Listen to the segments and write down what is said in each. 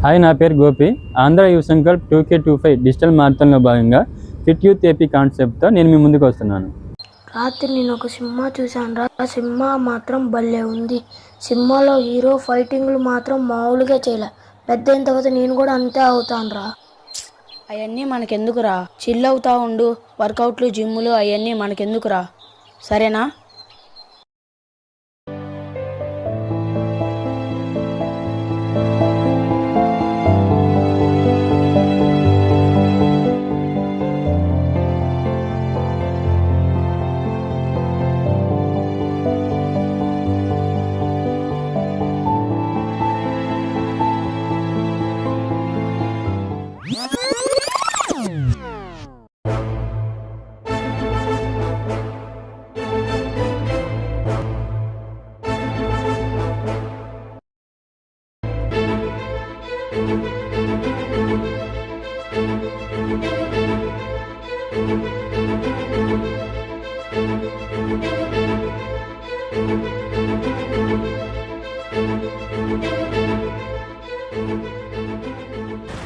Hi, నా పేరు Gopi. Andhra Yuva Sankalp 2K25 digital మారథాన్లో భాగంగా ఫిట్ యూత్ ఏపీ కాన్సెప్ట్తో నేను మీ ముందుకు వస్తున్నాను. రాత్రి నేను ఒక సినిమా చూశాను రా. ఆ సినిమా మాత్రం భలే ఉంది. సినిమాలో హీరో ఫైటింగ్లు మాత్రం మామూలుగా చేయలే. పెద్ద అయిన తర్వాత నేను కూడా అంతే అవుతాను రా. అవన్నీ మనకెందుకురా, చిల్ అవుతా ఉండు. వర్కౌట్లు, జిమ్ములు అవన్నీ మనకెందుకురా, సరేనా?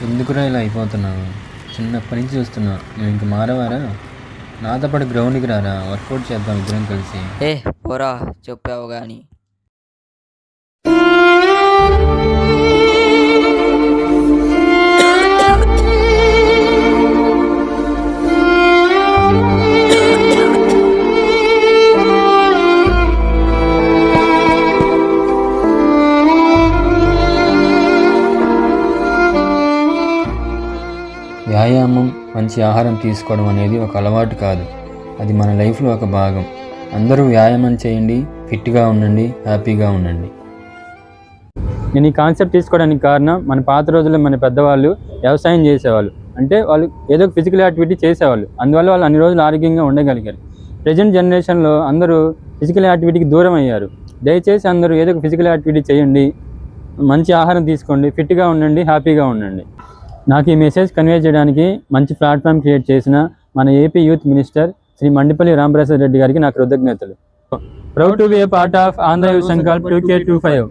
ఎందుకురా ఇలా అయిపోతున్నావు? చిన్నప్పటి నుంచి చూస్తున్నా, నువ్వు ఇంక మారవారా? నాతో పాటు గ్రౌండ్కి రారా, వర్కౌట్ చేద్దాం ఇద్దరం కలిసి. పోరా, చెప్పావు కానీ. వ్యాయామం, మంచి ఆహారం తీసుకోవడం అనేది ఒక అలవాటు కాదు, అది మన లైఫ్లో ఒక భాగం. అందరూ వ్యాయామం చేయండి, ఫిట్గా ఉండండి, హ్యాపీగా ఉండండి. నేను ఈ కాన్సెప్ట్ తీసుకోవడానికి కారణం, మన పాత రోజుల్లో మన పెద్దవాళ్ళు వ్యవసాయం చేసేవాళ్ళు. అంటే వాళ్ళు ఏదో ఒక ఫిజికల్ యాక్టివిటీ చేసేవాళ్ళు, అందువల్ల వాళ్ళు అన్ని రోజులు ఆరోగ్యంగా ఉండగలిగారు. ప్రజెంట్ జనరేషన్లో అందరూ ఫిజికల్ యాక్టివిటీకి దూరం అయ్యారు. దయచేసి అందరూ ఏదో ఒక ఫిజికల్ యాక్టివిటీ చేయండి, మంచి ఆహారం తీసుకోండి, ఫిట్గా ఉండండి, హ్యాపీగా ఉండండి. నాకు ఈ మెసేజ్ కన్వే చేయడానికి మంచి ప్లాట్ఫామ్ క్రియేట్ చేసిన మన AP youth minister Shri Mandipalli Ramaprasad Reddy గారికి నా కృతజ్ఞతలు. Proud to be a part of Andhra Yuva Sankalp 2K25.